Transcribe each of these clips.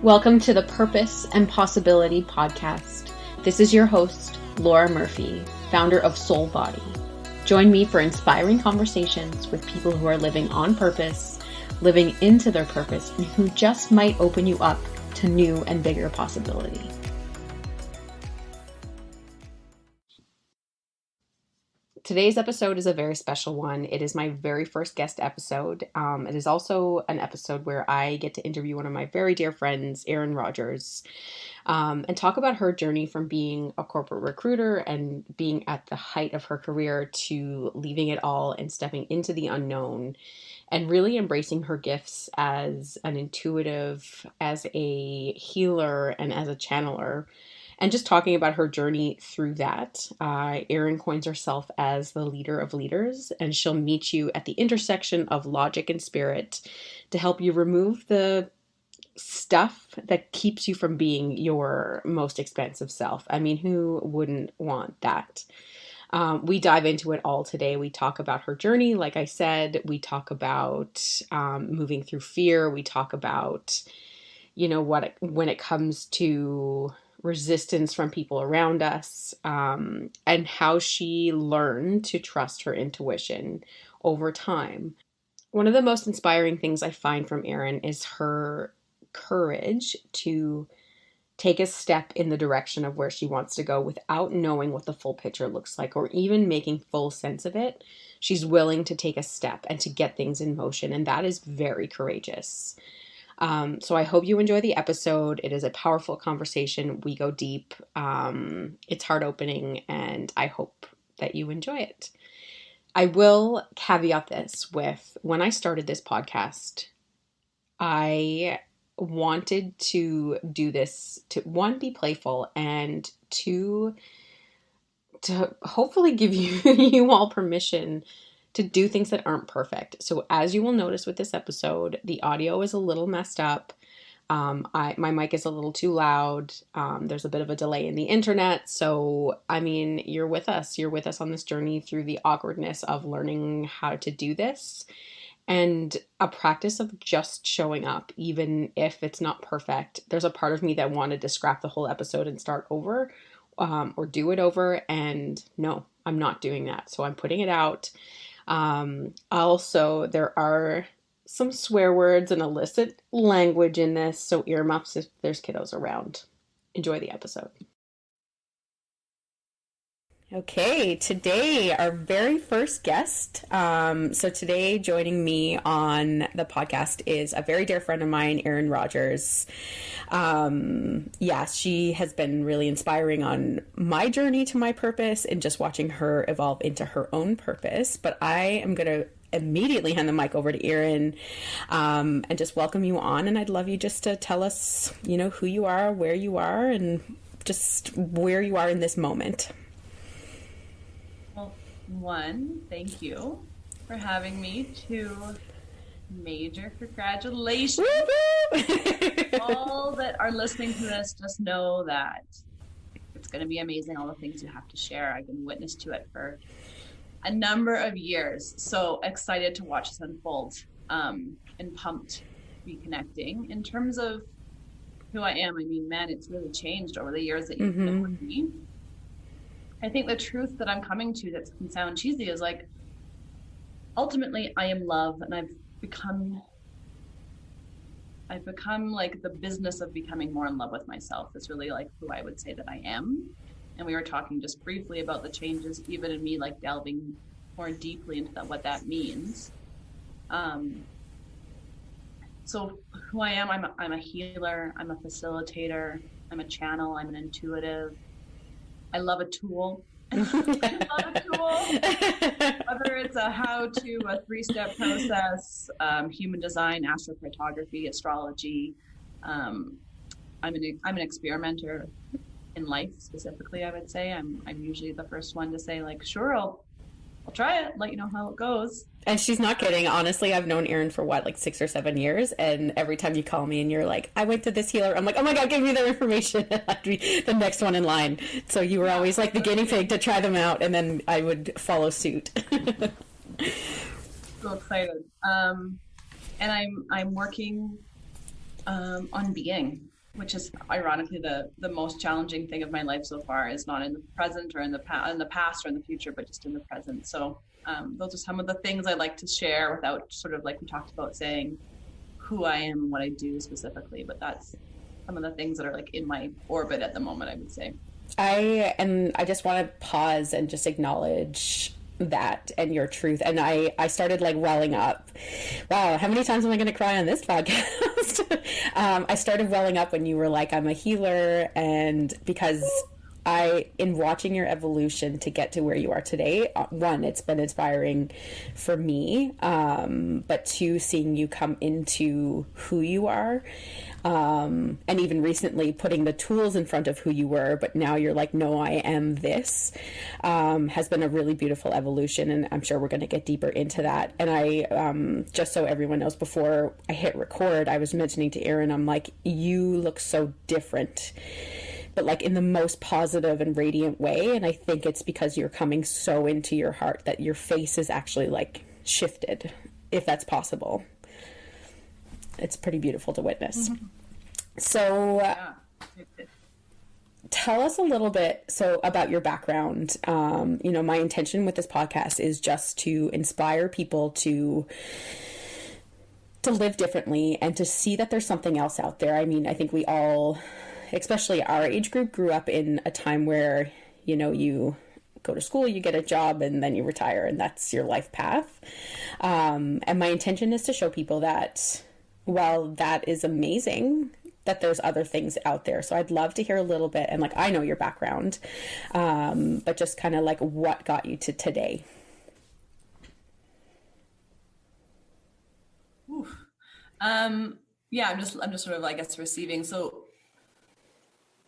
Welcome to the Purpose and Possibility podcast. This is your host, Laura Murphy, founder of Soul Body. Join me for inspiring conversations with people who are living on purpose, living into their purpose, and who just might open you up to new and bigger possibility. Today's episode is a very special one. It is my very first guest episode. It is also an episode where I get to interview one of my very dear friends, Erin Rogers, and talk about her journey from being a corporate recruiter and being at the height of her career to leaving it all and stepping into the unknown and really embracing her gifts as an intuitive, as a healer, and as a channeler. And just talking about her journey through that. Erin coins herself as the leader of leaders, and she'll meet you at the intersection of logic and spirit to help you remove the stuff that keeps you from being your most expansive self. I mean, who wouldn't want that? We dive into it all today. We talk about her journey. Like I said, we talk about moving through fear. We talk about, when it comes to resistance from people around us, and how she learned to trust her intuition over time. One of the most inspiring things I find from Erin is her courage to take a step in the direction of where she wants to go without knowing what the full picture looks like or even making full sense of it. She's willing to take a step and to get things in motion, and that is very courageous. So I hope you enjoy the episode. It is a powerful conversation. We go deep. It's heart-opening, and I hope that you enjoy it. I will caveat this with, when I started this podcast, I wanted to do this to, one, be playful, and two, to hopefully give you all permission to do things that aren't perfect. So as you will notice with this episode, the audio is a little messed up. My mic is a little too loud. There's a bit of a delay in the internet. So, you're with us. You're with us on this journey through the awkwardness of learning how to do this and a practice of just showing up, even if it's not perfect. There's a part of me that wanted to scrap the whole episode and start over, or do it over. And no, I'm not doing that. So I'm putting it out. Also, there are some swear words and illicit language in this, so earmuffs if there's kiddos around. Enjoy the episode. Okay, today our very first guest. So today joining me on the podcast is a very dear friend of mine, Erin Rogers. She has been really inspiring on my journey to my purpose and just watching her evolve into her own purpose. But I am going to immediately hand the mic over to Erin, and just welcome you on. And I'd love you just to tell us, who you are, where you are, and just where you are in this moment. One, thank you for having me. Two, major congratulations. All that are listening to this, just know that it's going to be amazing, all the things you have to share. I've been witness to it for a number of years. So excited to watch this unfold, and pumped to be connecting. In terms of who I am, it's really changed over the years that you've been with me. I think the truth that I'm coming to that can sound cheesy is like, ultimately I am love, and I've become like the business of becoming more in love with myself is really like who I would say that I am. And we were talking just briefly about the changes even in me, like delving more deeply into what that means. So who I am, I'm a healer, I'm a facilitator, I'm a channel, I'm an intuitive. I love a tool. I love a tool. Whether it's a how-to, a 3-step process, human design, astrocartography, astrology. I'm an experimenter in life specifically, I would say. I'm usually the first one to say, like, sure, I'll try it, let you know how it goes. And she's not kidding. Honestly, I've known Erin for 6 or 7 years. And every time you call me and you're like, I went to this healer, I'm like, oh my God, give me their information. I'd be the next one in line. So you were always like the guinea pig to try them out. And then I would follow suit. So excited. And I'm working on being. which is ironically the most challenging thing of my life so far, is not in the present or in the past or in the future, but just in the present. So those are some of the things I like to share without sort of, like we talked about, saying who I am and what I do specifically. But that's some of the things that are like in my orbit at the moment, I would say. I just want to pause and just acknowledge that and your truth. And I started like welling up. Wow, how many times am I going to cry on this podcast? I started welling up when you were like, I'm a healer. And because in watching your evolution to get to where you are today, one, it's been inspiring for me, but two, seeing you come into who you are, and even recently putting the tools in front of who you were, but now you're like, no, I am this, has been a really beautiful evolution, and I'm sure we're going to get deeper into that. And I, just so everyone knows, before I hit record, I was mentioning to Erin, I'm like, you look so different, but like in the most positive and radiant way. And I think it's because you're coming so into your heart that your face is actually like shifted, if that's possible. It's pretty beautiful to witness. Mm-hmm. So tell us a little bit about your background. My intention with this podcast is just to inspire people to live differently and to see that there's something else out there. I mean, I think we all, especially our age group, grew up in a time where, you go to school, you get a job, and then you retire, and that's your life path. And my intention is to show people that, while that is amazing, that there's other things out there. So I'd love to hear a little bit, and like, I know your background, but just kind of like what got you to today. Yeah, I'm just sort of, I guess, receiving. So,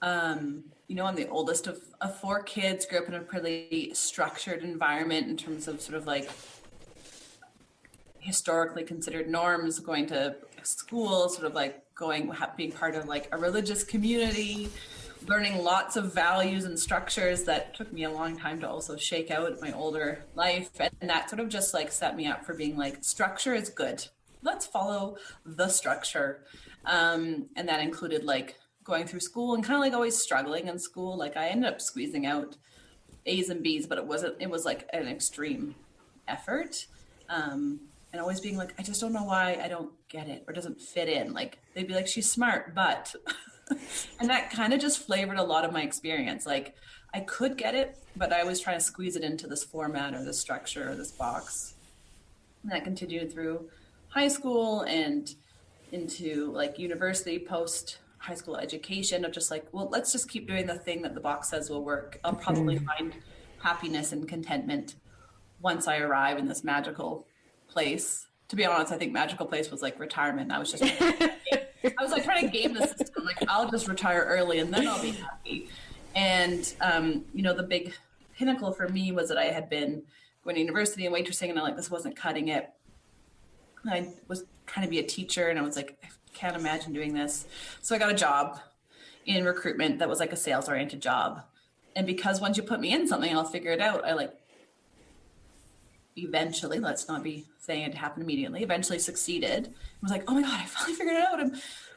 I'm the oldest of four kids, grew up in a pretty structured environment in terms of sort of like historically considered norms, going to school, sort of like being part of like a religious community, learning lots of values and structures that took me a long time to also shake out in my older life. And that sort of just like set me up for being like, structure is good. Let's follow the structure. And that included like going through school and kind of like always struggling in school. Like I ended up squeezing out A's and B's, but it was like an extreme effort. And always being like, I just don't know why I don't get it or doesn't fit in. Like they'd be like, she's smart, but, and that kind of just flavored a lot of my experience. Like I could get it, but I was trying to squeeze it into this format or this structure or this box. And that continued through high school and into like university, post high school education, of just like, well, let's just keep doing the thing that the box says will work. I'll probably find happiness and contentment once I arrive in this magical place. To be honest, I think magical place was like retirement. I was like trying to game the system. Like I'll just retire early and then I'll be happy. And, the big pinnacle for me was that I had been going to university and waitressing, and this wasn't cutting it. I was trying to be a teacher, and I was like, I can't imagine doing this. So I got a job in recruitment that was like a sales oriented job. And because once you put me in something, I'll figure it out. I eventually, let's not be saying it happened immediately, eventually succeeded. I was like, oh my God, I finally figured it out.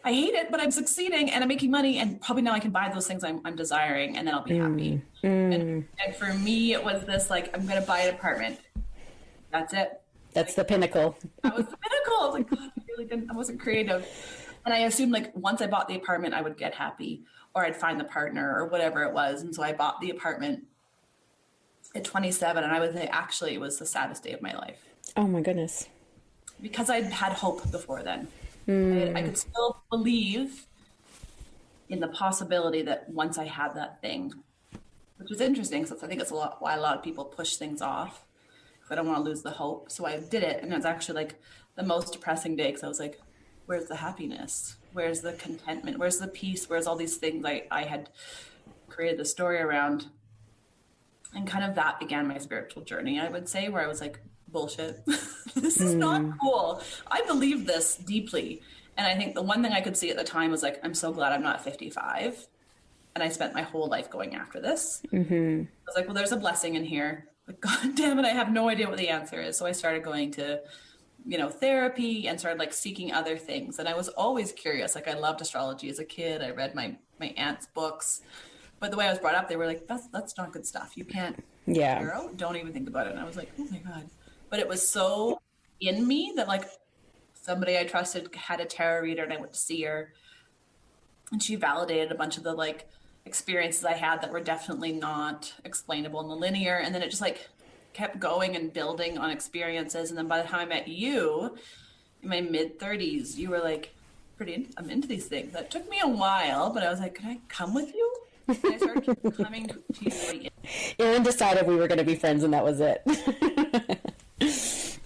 I hate it, but I'm succeeding and I'm making money, and probably now I can buy those things I'm desiring, and then I'll be happy. And for me, it was this, like, I'm going to buy an apartment. That's it. That's the pinnacle. That was the pinnacle. I was like, God, I wasn't creative. And I assumed like once I bought the apartment, I would get happy, or I'd find the partner or whatever it was. And so I bought the apartment at 27, and I would say actually it was the saddest day of my life. Oh my goodness. Because I'd had hope before then. I could still believe in the possibility that once I had that thing, which was interesting, because I think it's why a lot of people push things off. I don't want to lose the hope. So I did it. And it was actually like the most depressing day, because I was like, where's the happiness? Where's the contentment? Where's the peace? Where's all these things I had created the story around? And kind of that began my spiritual journey, I would say, where I was like, bullshit. This is not cool. I believe this deeply. And I think the one thing I could see at the time was like, I'm so glad I'm not 55. And I spent my whole life going after this. I was like, well, there's a blessing in here. But God damn it, I have no idea what the answer is. So I started going to therapy and started like seeking other things. And I was always curious. Like I loved astrology as a kid. I read my aunt's books, but the way I was brought up, they were like, that's not good stuff. You can't Yeah. tarot. Don't even think about it. And I was like, oh my God. But it was so in me that like somebody I trusted had a tarot reader and I went to see her and she validated a bunch of the like experiences I had that were definitely not explainable in the linear. And then it just like kept going and building on experiences. And then by the time I met you in my mid 30s, you were like, I'm into these things. That took me a while, but I was like, could I come with you? And I started coming to you. Like, Erin decided we were going to be friends, and that was it. it's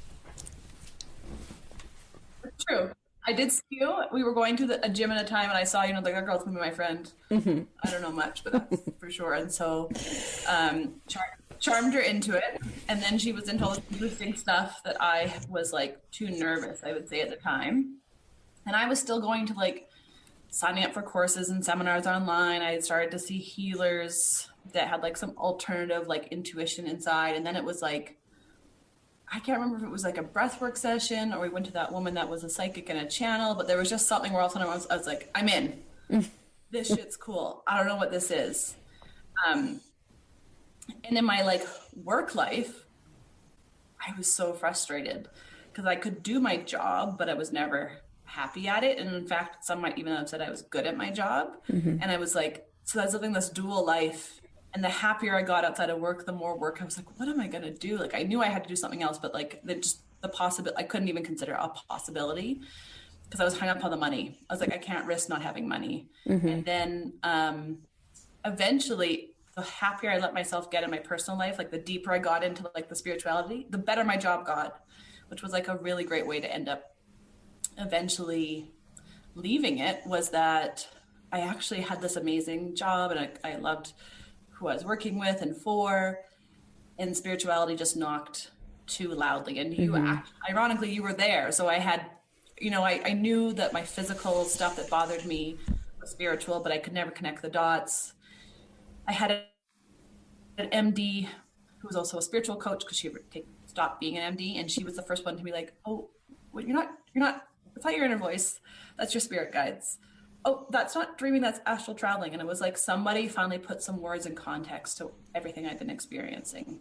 true. I did see you. We were going to a gym at a time, and I saw you, and that girl's gonna be my friend. I don't know much, but that's for sure. And so, charmed her into it. And then she was into all this boosting stuff that I was like too nervous, I would say at the time. And I was still going to like signing up for courses and seminars online. I had started to see healers that had like some alternative like intuition inside. And then it was like, I can't remember if it was like a breathwork session or we went to that woman that was a psychic in a channel, but there was just something where all of a sudden I was like, I'm in. This shit's cool. I don't know what this is. And in my like work life, I was so frustrated because I could do my job, but I was never happy at it. And in fact, some might even have said I was good at my job. And I was like, so I was living this dual life. And the happier I got outside of work, the more work I was like, what am I going to do? Like, I knew I had to do something else, but like the possibility, I couldn't even consider a possibility because I was hung up on the money. I was like, I can't risk not having money. And then eventually, the happier I let myself get in my personal life, like the deeper I got into like the spirituality, the better my job got, which was like a really great way to end up eventually leaving it, was that I actually had this amazing job and I loved who I was working with and for, and spirituality just knocked too loudly. And you, ironically, you were there. So I had, I knew that my physical stuff that bothered me was spiritual, but I could never connect the dots. I had an MD who was also a spiritual coach because she stopped being an MD. And she was the first one to be like, oh, well, you're not, it's not your inner voice. That's your spirit guides. Oh, that's not dreaming, that's astral traveling. And it was like somebody finally put some words in context to everything I'd been experiencing.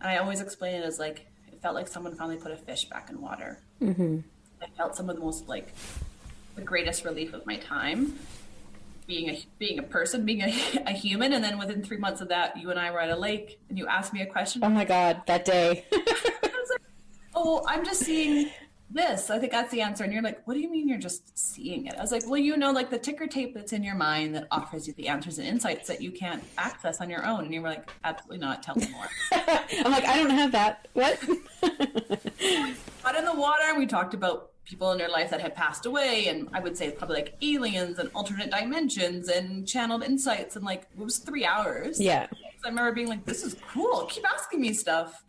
And I always explain it as like, it felt like someone finally put a fish back in water. I felt some of the most like the greatest relief of my time being a person, being a human. And then within 3 months of that, you and I were at a lake and you asked me a question. Oh my God, that day. I was like, oh, I'm just seeing this. I think that's the answer. And you're like, what do you mean you're just seeing it? I was like, well, like the ticker tape that's in your mind that offers you the answers and insights that you can't access on your own. And you were like, absolutely not. Tell me more. I'm like, I don't have that. What? We got in the water and we talked about people in their life that had passed away. And I would say probably like aliens and alternate dimensions and channeled insights. And like, it was 3 hours. Yeah. So I remember being like, this is cool. Keep asking me stuff.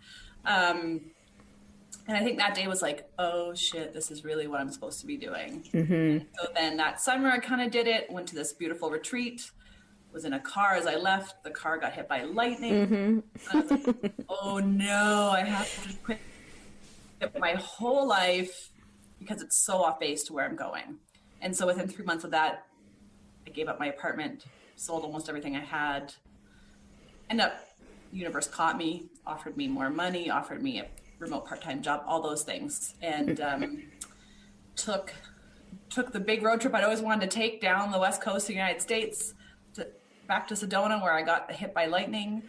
And I think that day was like, oh shit, this is really what I'm supposed to be doing. So then that summer I kind of did it, went to this beautiful retreat, was in a car as I left. The car got hit by lightning. And I was like, oh no, I have to quit my whole life because it's so off base to where I'm going. And so within 3 months of that, I gave up my apartment, sold almost everything I had. Ended up, the universe caught me, offered me more money, offered me a remote part-time job, all those things, and took the big road trip I'd always wanted to take down the west coast of the United States back to Sedona, where I got hit by lightning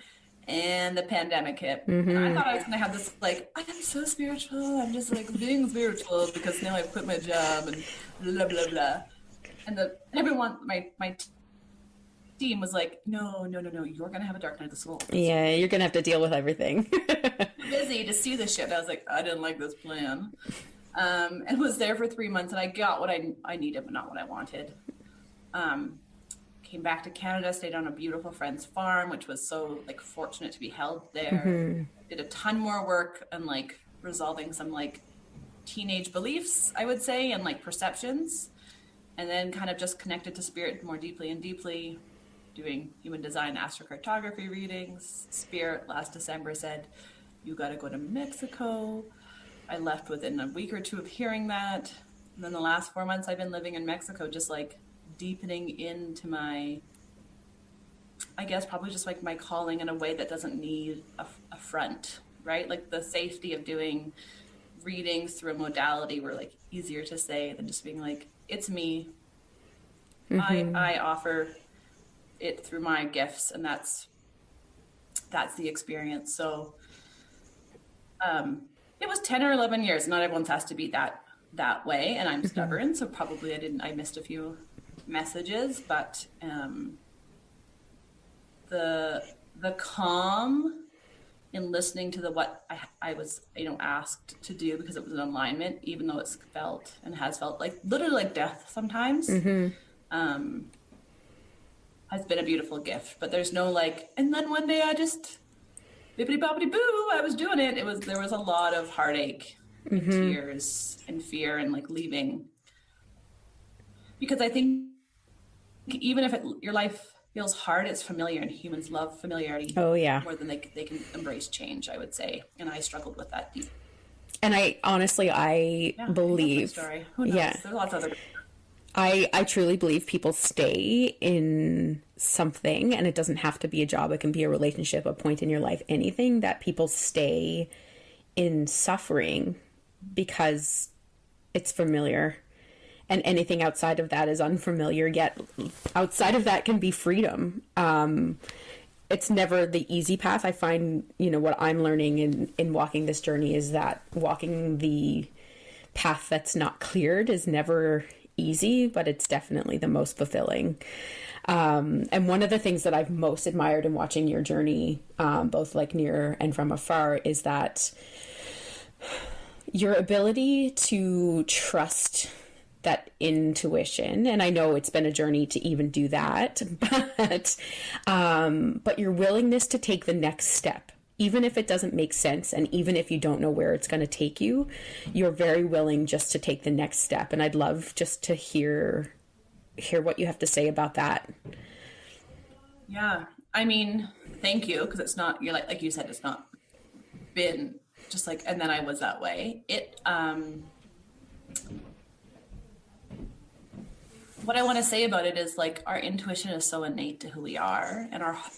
and the pandemic hit. And I thought I was going to have this like, I'm so spiritual, I'm just like being spiritual because now I've quit my job and blah blah blah. And everyone, my team was like, no, you're gonna have a dark night of the soul. Yeah, you're gonna have to deal with everything. Busy to see this shit. I was like, I didn't like this plan. And was there for 3 months and I got what I needed, but not what I wanted. Came back to Canada, stayed on a beautiful friend's farm, which was so like fortunate to be held there. Did a ton more work on like resolving some like teenage beliefs, I would say, and like perceptions. And then kind of just connected to spirit more deeply and deeply, doing human design astrocartography readings. Spirit last December said, you got to go to Mexico. I left within a week or two of hearing that. And then the last 4 months I've been living in Mexico, just like deepening into my, I guess probably just like my calling in a way that doesn't need a front, right? Like the safety of doing readings through a modality were like easier to say than just being like, it's me. I offer it through my gifts, and that's the experience. So it was 10 or 11 years. Not everyone's has to be that way, and I'm stubborn, so probably I missed a few messages, but the calm in listening to what I was asked to do, because it was an alignment, even though it's felt and has felt like literally like death sometimes, has been a beautiful gift. But there's no like, and then one day I just bippity boppity boo, I was doing it. There was a lot of heartache and tears and fear and like leaving, because I think even if your life feels hard, it's familiar, and humans love familiarity. Oh yeah, more than they can embrace change, I would say. And I struggled with that deep. And I honestly, believe, story. Who knows? Yeah, there's lots of other. I truly believe people stay in something, and it doesn't have to be a job. It can be a relationship, a point in your life, anything, that people stay in suffering because it's familiar. And anything outside of that is unfamiliar, yet outside of that can be freedom. It's never the easy path. I find, what I'm learning in walking this journey is that walking the path that's not cleared is never easy, but it's definitely the most fulfilling. And one of the things that I've most admired in watching your journey, both like near and from afar, is that your ability to trust that intuition, and I know it's been a journey to even do that, but your willingness to take the next step, even if it doesn't make sense, and even if you don't know where it's going to take you, you're very willing just to take the next step. And I'd love just to hear what you have to say about that. Yeah, I mean, thank you, because it's not, you're like you said, it's not been just like, and then I was that way. What I want to say about it is like our intuition is so innate to who we are,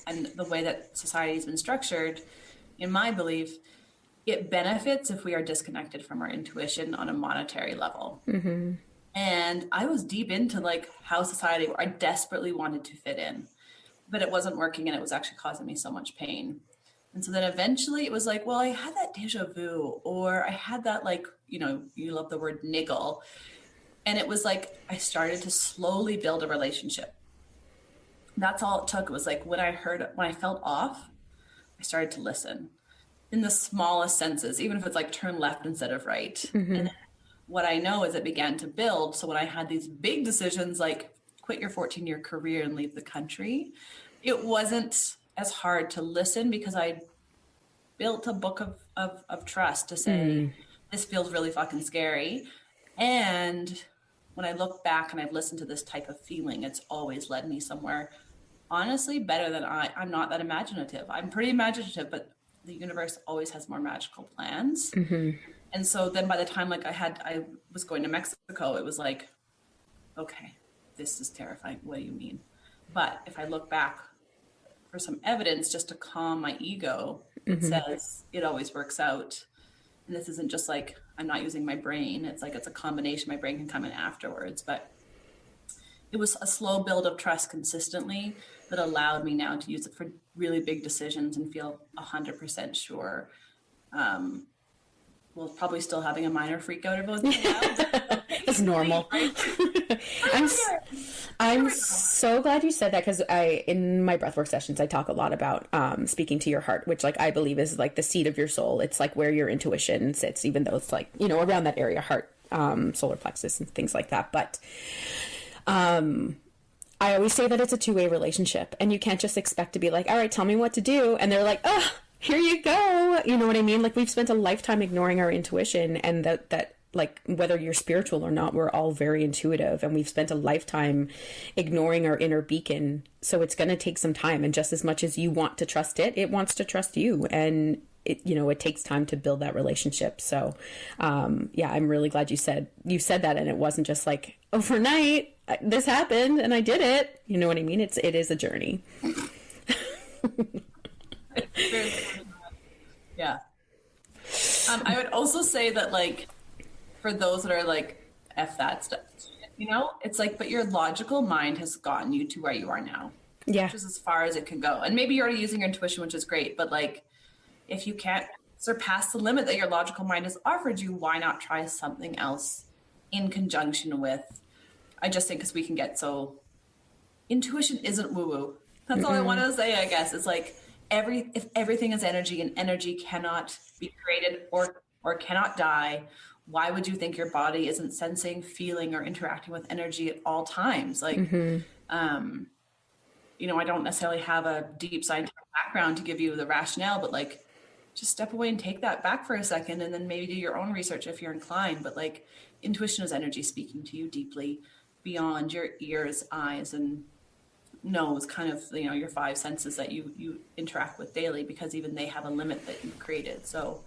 and the way that society has been structured, in my belief, it benefits if we are disconnected from our intuition on a monetary level. And I was deep into like how society, I desperately wanted to fit in, but it wasn't working, and it was actually causing me so much pain. And so then eventually it was like, well, I had that deja vu, or I had that, like, you love the word niggle. And it was like, I started to slowly build a relationship. That's all it took. It was like when I felt off, I started to listen in the smallest senses, even if it's like turn left instead of right. And what I know is it began to build. So when I had these big decisions, like quit your 14-year career and leave the country, it wasn't as hard to listen, because I built a book of trust to say, this feels really fucking scary. And when I look back and I've listened to this type of feeling, it's always led me somewhere, honestly, better than I'm not that imaginative. I'm pretty imaginative, but the universe always has more magical plans. And so then by the time like I was going to Mexico, it was like, okay, this is terrifying. What do you mean? But if I look back for some evidence just to calm my ego, it says it always works out. And this isn't just like, I'm not using my brain. It's like, it's a combination. My brain can come in afterwards. But it was a slow build of trust consistently that allowed me now to use it for really big decisions and feel 100% sure. Well, probably still having a minor freak out every once in a while. It's normal. I'm so glad you said that, because in my breathwork sessions, I talk a lot about speaking to your heart, which like I believe is like the seat of your soul. It's like where your intuition sits, even though it's like, around that area, heart, solar plexus and things like that. But I always say that it's a two-way relationship, and you can't just expect to be like, all right, tell me what to do. And they're like, oh, here you go. You know what I mean? Like, we've spent a lifetime ignoring our intuition, and that like, whether you're spiritual or not, we're all very intuitive, and we've spent a lifetime ignoring our inner beacon. So it's going to take some time. And just as much as you want to trust it, it wants to trust you. And it, you know, it takes time to build that relationship. So, yeah, I'm really glad you said that. And it wasn't just like overnight, this happened and I did it. You know what I mean? It is a journey. Yeah. I would also say that, like, for those that are like, F that stuff, you know, it's like, but your logical mind has gotten you to where you are now. Yeah. Which is as far as it can go. And maybe you're already using your intuition, which is great. But like, if you can't surpass the limit that your logical mind has offered you, why not try something else in conjunction with, I just think, because we can get so, intuition isn't woo-woo. That's all I want to say, I guess. It's like, if everything is energy and energy cannot be created or cannot die, why would you think your body isn't sensing, feeling, or interacting with energy at all times? Like, you know, I don't necessarily have a deep scientific background to give you the rationale, but like, just step away and take that back for a second, and then maybe do your own research if you're inclined. But like, intuition is energy speaking to you deeply beyond your ears, eyes, and nose, kind of, you know, your five senses that you interact with daily, because even they have a limit that you've created. So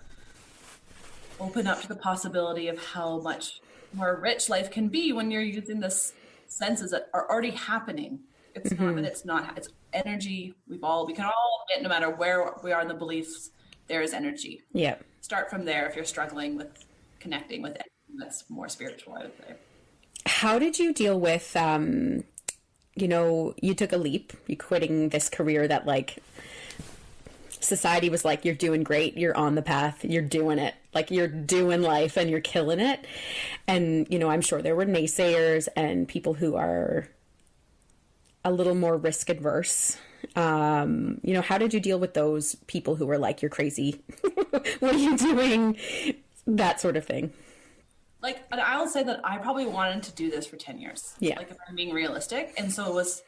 open up to the possibility of how much more rich life can be when you're using this senses that are already happening. It's not that it's not, it's energy. We can all admit, no matter where we are in the beliefs, there is energy. Yeah. Start from there if you're struggling with connecting with anything that's more spiritual, I would say. How did you deal with, you know, you took a leap, you quitting this career that like society was like, you're doing great, you're on the path, you're doing it, like you're doing life and you're killing it. And, you know, I'm sure there were naysayers and people who are a little more risk adverse. You know, how did you deal with those people who were like, you're crazy, what are you doing? That sort of thing. Like, I'll say that I probably wanted to do this for 10 years. Yeah. Like, if I'm being realistic. And so it was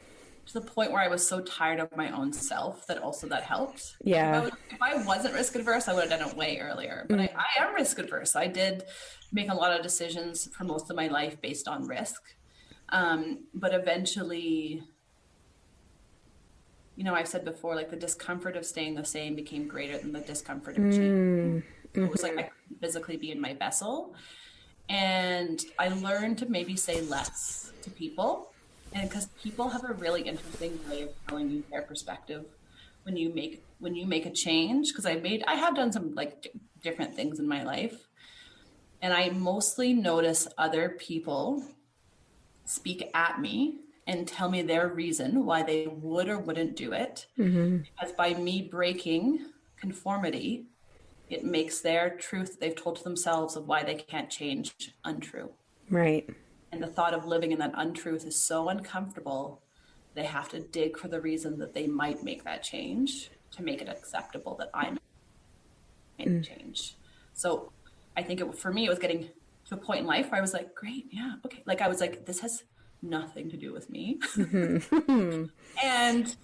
to the point where I was so tired of my own self that also that helped. Yeah. If I wasn't risk adverse, I would have done it way earlier. But I am risk adverse. I did make a lot of decisions for most of my life based on risk. But eventually, you know, I've said before, like, the discomfort of staying the same became greater than the discomfort of change. It was like I couldn't physically be in my vessel. And I learned to maybe say less to people. And because people have a really interesting way of telling you their perspective when you make a change. Because I have done some like different things in my life. And I mostly notice other people speak at me and tell me their reason why they would or wouldn't do it. Because by me breaking conformity, it makes their truth that they've told to themselves of why they can't change untrue. Right. And the thought of living in that untruth is so uncomfortable, they have to dig for the reason that they might make that change to make it acceptable that I made a change. So I think for me, it was getting to a point in life where I was like, great, yeah, okay. Like, I was like, this has nothing to do with me. And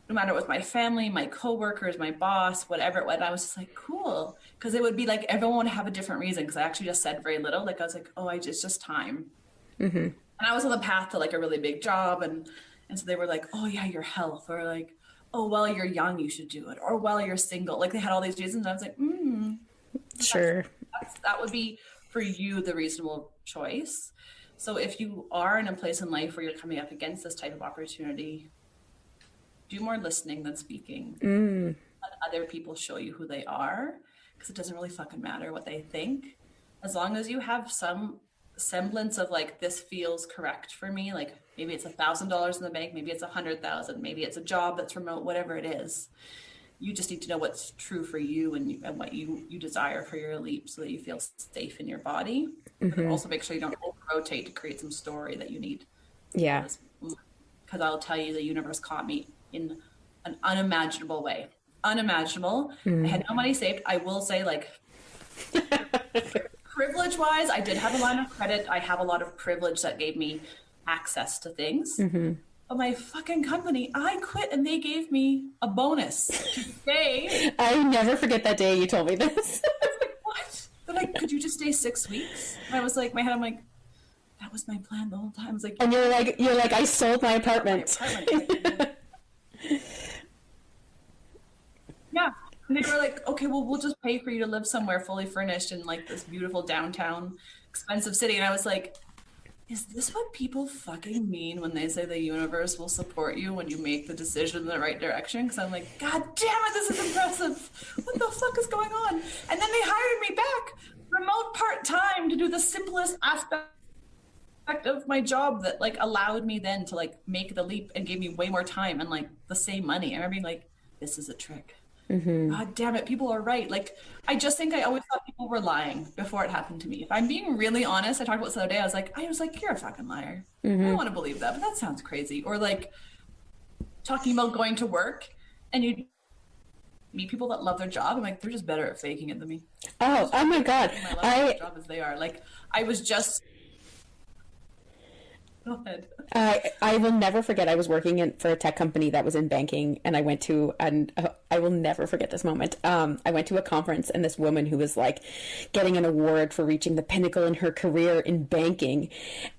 no matter with my family, my coworkers, my boss, whatever it was, I was just like, cool. Because it would be like everyone would have a different reason. Because I actually just said very little. Like, I was like, oh, it's just time. And I was on the path to like a really big job. And so they were like, oh yeah, your health. Or like, oh, well, you're young, you should do it. Or, well, you're single. Like, they had all these reasons. And I was like, sure. That would be for you the reasonable choice. So if you are in a place in life where you're coming up against this type of opportunity, do more listening than speaking. Let other people show you who they are, because it doesn't really fucking matter what they think. As long as you have some semblance of like, this feels correct for me. Like, maybe it's $1,000 in the bank, maybe it's 100,000, maybe it's a job that's remote, whatever it is. You just need to know what's true for you and what you desire for your leap, so that you feel safe in your body. But also make sure you don't over-rotate to create some story that you need. Yeah. Because I'll tell you, the universe caught me in an unimaginable way. Unimaginable. I had no money saved. I will say, like, privilege-wise, I did have a line of credit. I have a lot of privilege that gave me access to things. But my fucking company, I quit and they gave me a bonus to stay. I never forget that day you told me this. I was like, what? They're like, could you just stay 6 weeks? And I was like, I'm like, that was my plan the whole time. I was like, and you're like, I sold my apartment. Yeah, And they were like, okay, well, we'll just pay for you to live somewhere fully furnished in like this beautiful downtown expensive city. And I was like, is this what people fucking mean when they say the universe will support you when you make the decision in the right direction? Because I'm like, God damn it, this is impressive. What the fuck is going on? And then they hired me back, remote part-time, to do the simplest aspect of my job that like allowed me then to like make the leap and gave me way more time and like the same money. I remember being like, this is a trick. God damn it, people are right. Like, I just think I always thought people were lying before it happened to me. If I'm being really honest, I talked about this the other day. I was like, you're a fucking liar. I don't want to believe that, but that sounds crazy. Or like talking about going to work and you meet people that love their job. I'm like, they're just better at faking it than me. Oh my God. I love their job as they are. Like, I was just. Go ahead. I will never forget. I was working for a tech company that was in banking, and I will never forget this moment. I went to a conference, and this woman who was like getting an award for reaching the pinnacle in her career in banking,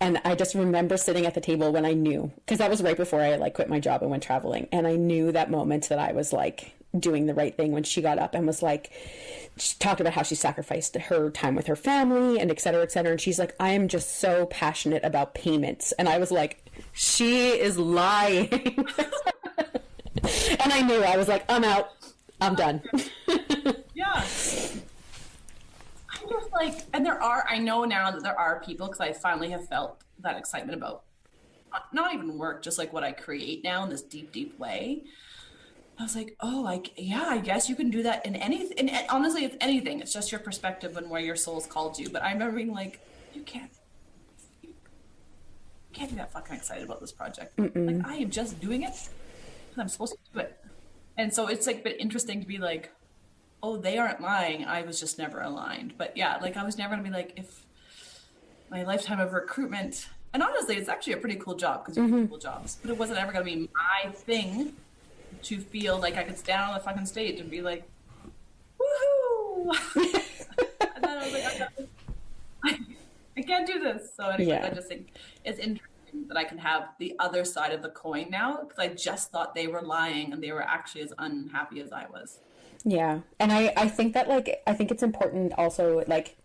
and I just remember sitting at the table when I knew, because that was right before I like quit my job and went traveling, and I knew that moment that I was like doing the right thing when she got up and was like, she talked about how she sacrificed her time with her family and et cetera, et cetera. And she's like, I am just so passionate about payments. And I was like, she is lying. And I knew, I was like, I'm out. I'm done. Yeah. I'm just like, and I know now that there are people, because I finally have felt that excitement about not even work, just like what I create now in this deep, deep way. I was like, oh, I guess you can do that in anything. And honestly, it's anything. It's just your perspective and where your soul's called you. But I remember being like, you can't be that fucking excited about this project. Like, I am just doing it because I'm supposed to do it. And so it's like been interesting to be like, oh, they aren't lying. I was just never aligned. But yeah, like I was never gonna be like, if my lifetime of recruitment, and honestly, it's actually a pretty cool job because you do cool jobs, but it wasn't ever gonna be my thing to feel like I could stand on the fucking stage and be like, woohoo! And then I was like, I can't do this. So anyway, I just think it's interesting that I can have the other side of the coin now, because I just thought they were lying and they were actually as unhappy as I was. Yeah. And I think that like, I think it's important also, like,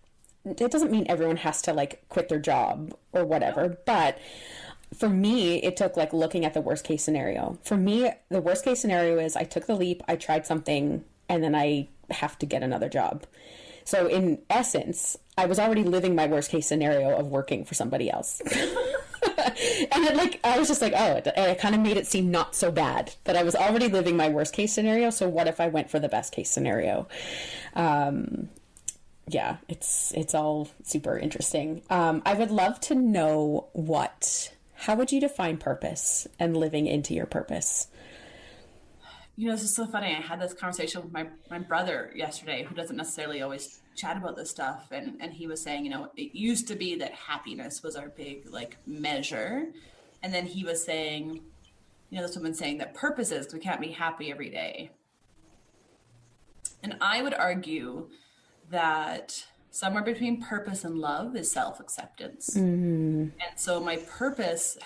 it doesn't mean everyone has to like quit their job or whatever, but for me, it took like looking at the worst case scenario. For me, the worst case scenario is I took the leap, I tried something, and then I have to get another job. So in essence, I was already living my worst case scenario of working for somebody else. And then like, I was just like, oh, it kind of made it seem not so bad that I was already living my worst case scenario. So what if I went for the best case scenario? Yeah, it's all super interesting. I would love to know how would you define purpose and living into your purpose? You know, this is so funny. I had this conversation with my brother yesterday, who doesn't necessarily always chat about this stuff. And he was saying, you know, it used to be that happiness was our big like measure. And then he was saying, you know, this woman saying that purpose is, 'cause we can't be happy every day. And I would argue that somewhere between purpose and love is self-acceptance. And so my purpose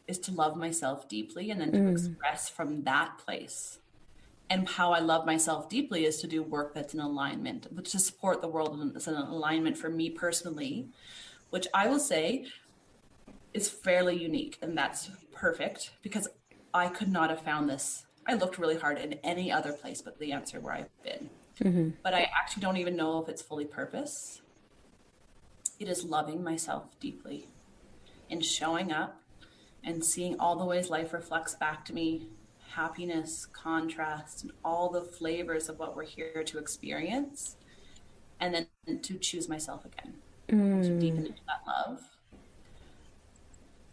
is to love myself deeply and then to express from that place. And how I love myself deeply is to do work that's in alignment, but to support the world, and it's an alignment for me personally, which I will say is fairly unique. And that's perfect, because I could not have found this. I looked really hard in any other place but the answer where I've been. But I actually don't even know if it's fully purpose. It is loving myself deeply and showing up and seeing all the ways life reflects back to me, happiness, contrast, and all the flavors of what we're here to experience, and then to choose myself again, to deepen into that love.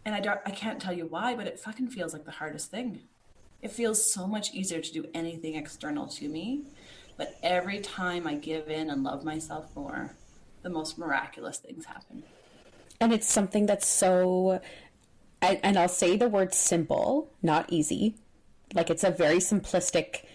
And I can't tell you why, but it fucking feels like the hardest thing. It feels so much easier to do anything external to me. But every time I give in and love myself more, the most miraculous things happen. And it's something that's so, and I'll say the word simple, not easy. Like, it's a very simplistic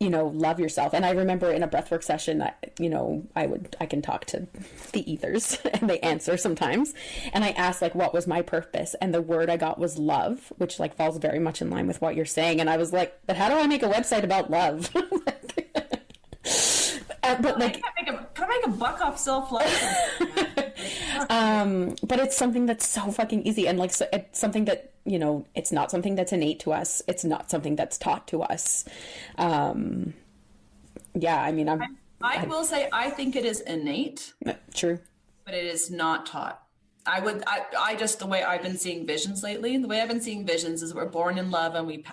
love yourself. And I remember in a breathwork session, I can talk to the ethers and they answer sometimes. And I asked like, what was my purpose? And the word I got was love, which like falls very much in line with what you're saying. And I was like, but how do I make a website about love? But like, can I make a buck off self-love? But it's something that's so fucking easy. And like, so it's something that, it's not something that's innate to us. It's not something that's taught to us. Yeah, I mean, I will say, I think it is innate. True. But it is not taught. I just, the way I've been seeing visions lately, the way I've been seeing visions is we're born in love and we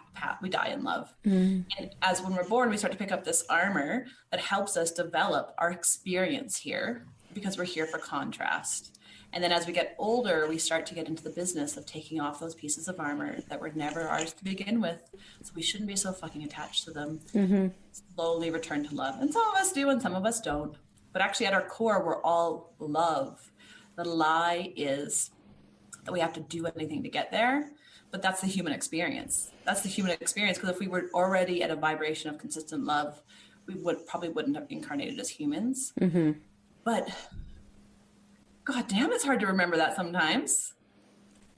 die in love. Mm. And as when we're born, we start to pick up this armor that helps us develop our experience here because we're here for contrast. And then as we get older, we start to get into the business of taking off those pieces of armor that were never ours to begin with. So we shouldn't be so fucking attached to them. Mm-hmm. Slowly return to love. And some of us do and some of us don't. But actually at our core, we're all love. The lie is that we have to do anything to get there. But that's the human experience. That's the human experience. Because if we were already at a vibration of consistent love, we probably wouldn't have incarnated as humans. Mm-hmm. But God damn, it's hard to remember that sometimes.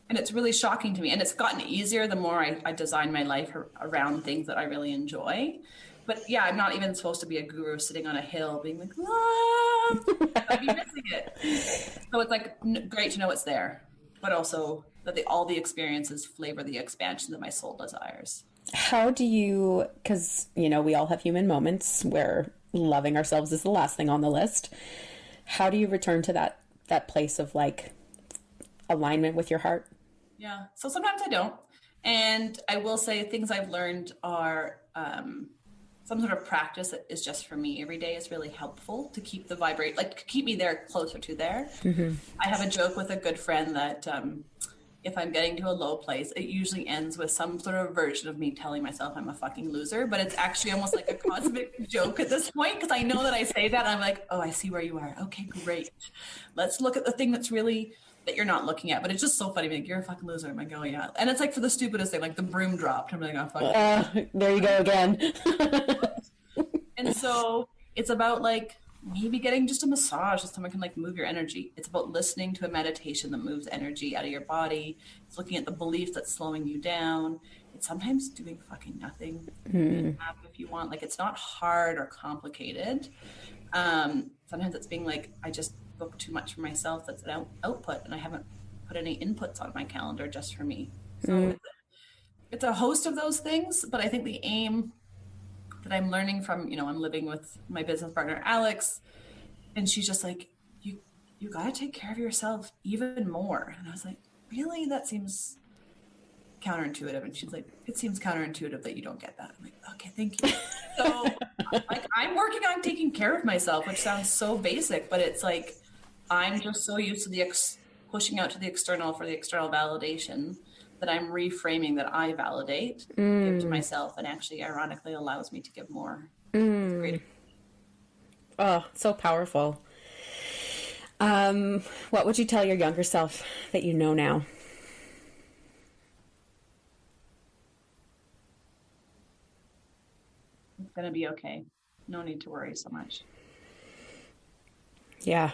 And it's really shocking to me. And it's gotten easier the more I design my life around things that I really enjoy. But yeah, I'm not even supposed to be a guru sitting on a hill being like, love. I'd be missing it. So it's like great to know it's there, but also that all the experiences flavor the expansion that my soul desires. How do you, because, we all have human moments where loving ourselves is the last thing on the list. How do you return to that place of like alignment with your heart? Yeah. So sometimes I don't. And I will say things I've learned are some sort of practice that is just for me every day is really helpful to keep keep me there closer to there. Mm-hmm. I have a joke with a good friend that if I'm getting to a low place, it usually ends with some sort of version of me telling myself I'm a fucking loser, but it's actually almost like a cosmic joke at this point because I know that I say that and I'm like, oh, I see where you are. Okay, great. Let's look at the thing that's really that you're not looking at, but it's just so funny. Like, you're a fucking loser. I'm like, oh yeah. And it's like for the stupidest thing, like the broom dropped. I'm like, oh fuck. There you go again. And so it's about like maybe getting just a massage so someone can like move your energy. It's about listening to a meditation that moves energy out of your body. It's looking at the belief that's slowing you down. It's sometimes doing fucking nothing. If you want, like, it's not hard or complicated. Sometimes it's being like, I just book too much for myself. That's an output and I haven't put any inputs on my calendar just for me. So it's a host of those things, but I think the aim that I'm learning from, I'm living with my business partner, Alex, and she's just like, you got to take care of yourself even more. And I was like, really? That seems counterintuitive. And she's like, it seems counterintuitive that you don't get that. I'm like, okay, thank you. So like, I'm working on taking care of myself, which sounds so basic, but it's like, I'm just so used to the pushing out to the external for the external validation that I'm reframing that I validate, give to myself, and actually ironically allows me to give more. Oh, so powerful. What would you tell your younger self that you know now? It's going to be okay. No need to worry so much. Yeah.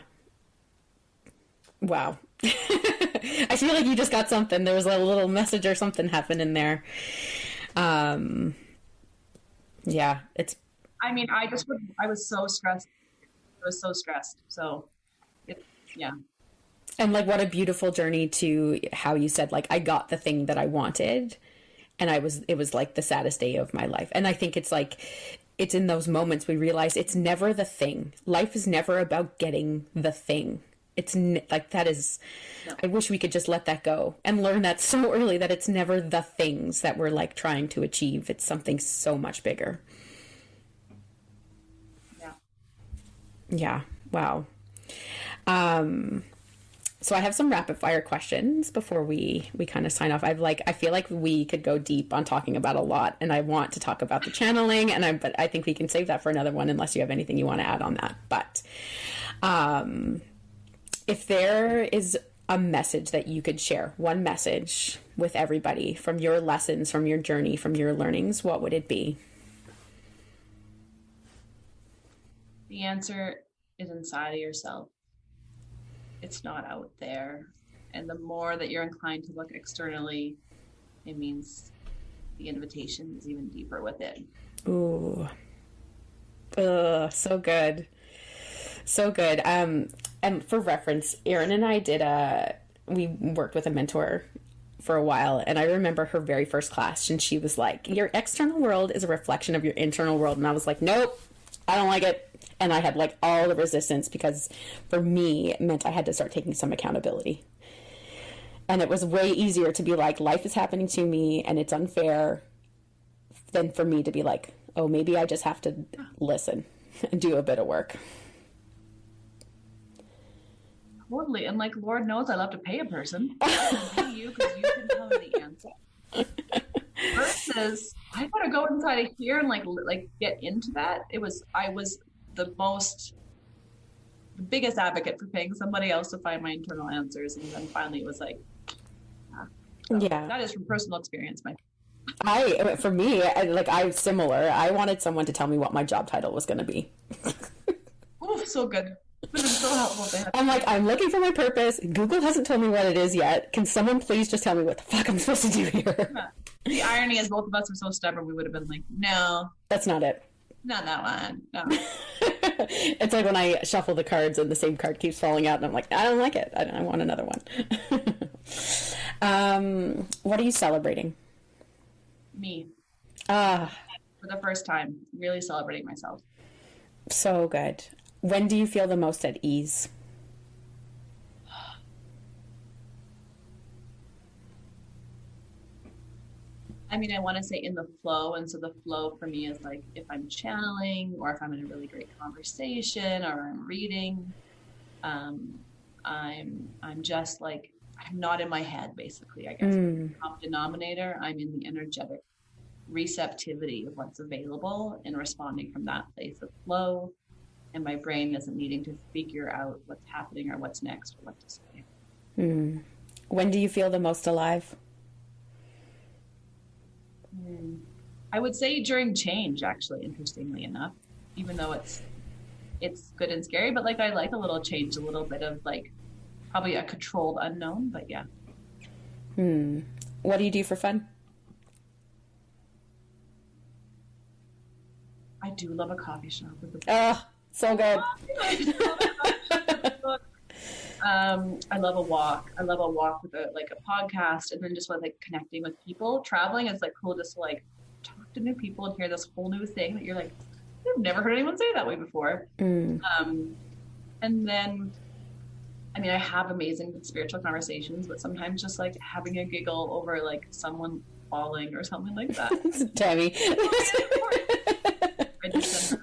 Wow. I feel like you just got something. There was a little message or something happened in there. Yeah, it's. I mean, I was so stressed. So, yeah. And like, what a beautiful journey to how you said, like, I got the thing that I wanted, and it was like the saddest day of my life. And I think it's like, it's in those moments we realize it's never the thing. Life is never about getting the thing. It's like, that is, no. I wish we could just let that go and learn that so early that it's never the things that we're like trying to achieve. It's something so much bigger. Yeah. Yeah. Wow. So I have some rapid fire questions before we kind of sign off. I feel like we could go deep on talking about a lot, and I want to talk about the channeling, but I think we can save that for another one unless you have anything you want to add on that. But, if there is a message that you could share, one message with everybody from your lessons, from your journey, from your learnings, what would it be? The answer is inside of yourself. It's not out there. And the more that you're inclined to look externally, it means the invitation is even deeper within. Ooh. So good. So good. And for reference, Erin and I we worked with a mentor for a while, and I remember her very first class, and she was like, your external world is a reflection of your internal world. And I was like, nope, I don't like it. And I had like all the resistance, because for me it meant I had to start taking some accountability. And it was way easier to be like, life is happening to me and it's unfair, than for me to be like, oh, maybe I just have to listen and do a bit of work. Totally. And like, Lord knows I love to pay a person. I can pay you because you can tell me the answer. Versus, I gotta go inside of here and like get into that. I was the biggest advocate for paying somebody else to find my internal answers, and then finally it was like, so yeah, that is from personal experience. For me, I'm similar. I wanted someone to tell me what my job title was going to be. Oh, so good. This is so helpful. I'm like, I'm looking for my purpose. Google hasn't told me what it is yet. Can someone please just tell me what the fuck I'm supposed to do here? The irony is both of us are so stubborn, we would have been like, no. That's not it. Not that one. No. It's like when I shuffle the cards and the same card keeps falling out, and I'm like, I don't like it. I want another one. What are you celebrating? Me. For the first time, really celebrating myself. So good. When do you feel the most at ease? I mean, I want to say in the flow. And so the flow for me is like if I'm channeling, or if I'm in a really great conversation, or I'm reading, I'm just like, I'm not in my head, basically, I guess. Common denominator, I'm in the energetic receptivity of what's available and responding from that place of flow. And my brain isn't needing to figure out what's happening or what's next or what to say. When do you feel the most alive? I would say during change, actually, interestingly enough, even though it's good and scary, but like I like a little change, a little bit of like probably a controlled unknown, but yeah. What do you do for fun? I do love a coffee shop with a book. Oh, so good. I love a walk. I love a walk with a podcast, and then just with like connecting with people. Traveling is like cool, just to like talk to new people and hear this whole new thing that you're like, I've never heard anyone say it that way before. And then, I mean, I have amazing spiritual conversations, but sometimes just like having a giggle over like someone falling or something like that. Tammy. I just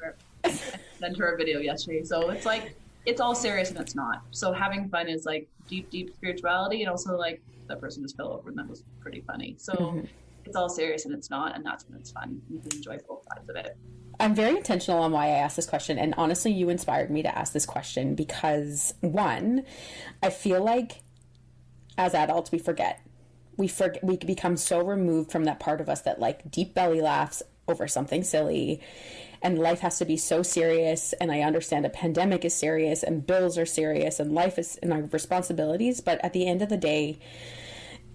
sent her a video yesterday. So it's like, it's all serious and it's not. So having fun is like deep spirituality, and also like that person just fell over and that was pretty funny. So it's all serious and it's not, and that's when it's fun. You can enjoy both sides of it. I'm very intentional on why I asked this question, and honestly, you inspired me to ask this question because, one, I feel like as adults we forget. We become so removed from that part of us that like deep belly laughs over something silly, and life has to be so serious. And I understand a pandemic is serious, and bills are serious, and life is, and our responsibilities. But at the end of the day,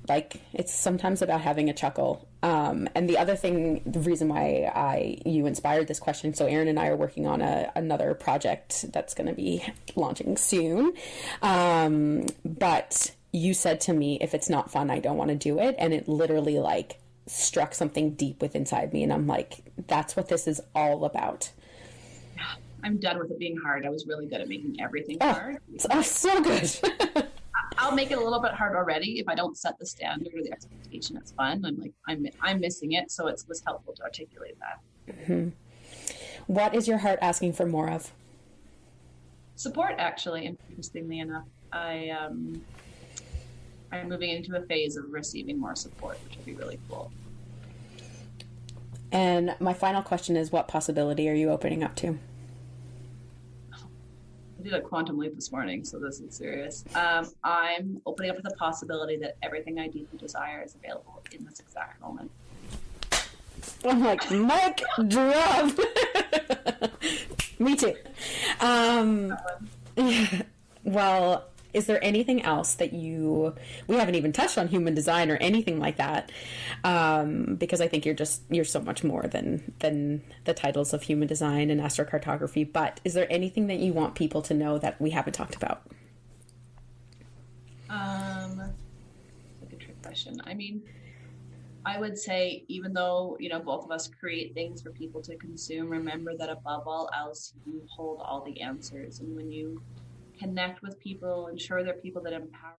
like, it's sometimes about having a chuckle. And the other thing, the reason why you inspired this question, so Erin and I are working on another project that's going to be launching soon. But you said to me, if it's not fun, I don't want to do it. And it literally like struck something deep within inside me. And I'm like, that's what this is all about. Yeah, I'm done with it being hard. I was really good at making everything hard. Oh, so good. I'll make it a little bit hard already if I don't set the standard or the expectation. It's fun. I'm like, I'm missing it. So it was helpful to articulate that. What is your heart asking for more of? Support, actually, interestingly enough. I'm moving into a phase of receiving more support, which will be really cool. And my final question is, what possibility are you opening up to? I did a quantum leap this morning, so this is serious. I'm opening up to the possibility that everything I deeply desire is available in this exact moment. I'm like, mic drop. Me too. Um, well, is there anything else that we haven't even touched on human design or anything like that? Because I think you're so much more than the titles of human design and astrocartography. But is there anything that you want people to know that we haven't talked about? That's a good trick question. I mean, I would say, even though, both of us create things for people to consume, remember that above all else, you hold all the answers. And when you connect with people, ensure they're people that empower